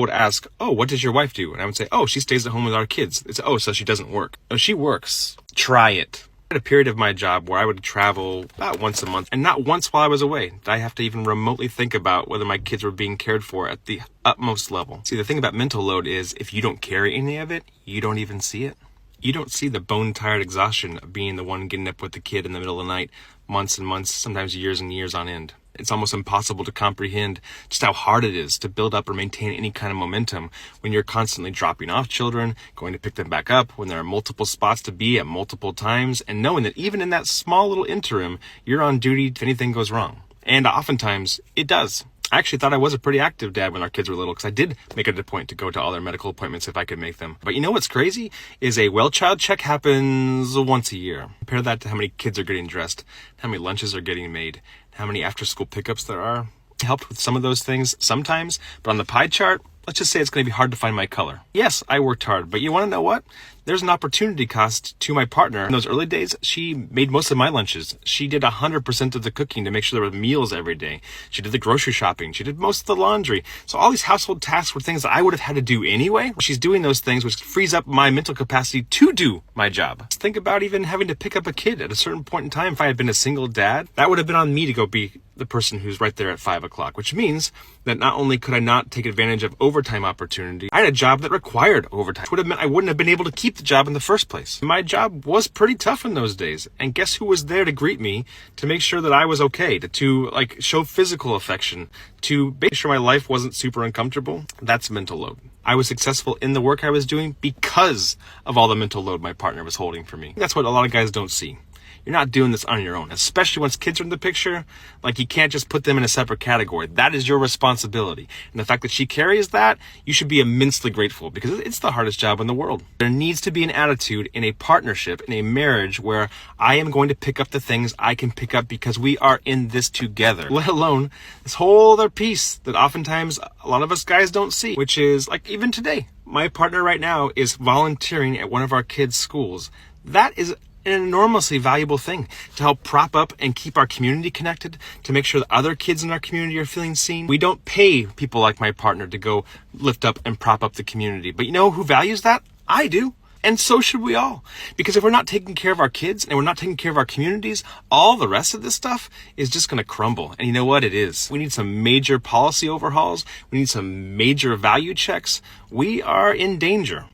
would ask, oh, what does your wife do? And I would say, oh, she stays at home with our kids. It's, oh, so she doesn't work. Oh, she works. Try it. I had a period of my job where I would travel about once a month, and not once while I was away did I have to even remotely think about whether my kids were being cared for at the utmost level. See, the thing about mental load is if you don't carry any of it, you don't even see it. You don't see the bone-tired exhaustion of being the one getting up with the kid in the middle of the night, months and months, sometimes years and years on end. It's almost impossible to comprehend just how hard it is to build up or maintain any kind of momentum when you're constantly dropping off children, going to pick them back up, when there are multiple spots to be at multiple times, and knowing that even in that small little interim, you're on duty if anything goes wrong. And oftentimes, it does. I actually thought I was a pretty active dad when our kids were little because I did make it a point to go to all their medical appointments if I could make them. But you know what's crazy is a well child check happens once a year. Compare that to how many kids are getting dressed, how many lunches are getting made, how many after school pickups there are. I helped with some of those things sometimes, but on the pie chart, let's just say it's going to be hard to find my color. Yes, I worked hard, but you want to know what? There's an opportunity cost to my partner. In those early days, she made most of my lunches. She did 100% of the cooking to make sure there were meals every day. She did the grocery shopping. She did most of the laundry. So all these household tasks were things that I would have had to do anyway. She's doing those things, which frees up my mental capacity to do my job. Think about even having to pick up a kid at a certain point in time. If I had been a single dad, that would have been on me to go be the person who's right there at 5 o'clock, which means that not only could I not take advantage of overtime opportunity, I had a job that required overtime, which would have meant I wouldn't have been able to keep the job in the first place. My job was pretty tough in those days. And guess who was there to greet me, to make sure that I was okay, to show physical affection, to make sure my life wasn't super uncomfortable? That's mental load. I was successful in the work I was doing because of all the mental load my partner was holding for me. That's what a lot of guys don't see. You're not doing this on your own, especially once kids are in the picture. You can't just put them in a separate category. That is your responsibility. And the fact that she carries that, you should be immensely grateful because it's the hardest job in the world. There needs to be an attitude in a partnership, in a marriage, where I am going to pick up the things I can pick up because we are in this together. Let alone this whole other piece that oftentimes a lot of us guys don't see, which is even today. My partner right now is volunteering at one of our kids' schools. That is an enormously valuable thing to help prop up and keep our community connected, to make sure that other kids in our community are feeling seen. We don't pay people like my partner to go lift up and prop up the community. But you know who values that? I do. And so should we all. Because if we're not taking care of our kids and we're not taking care of our communities, all the rest of this stuff is just going to crumble. And you know what? It is. We need some major policy overhauls. We need some major value checks. We are in danger.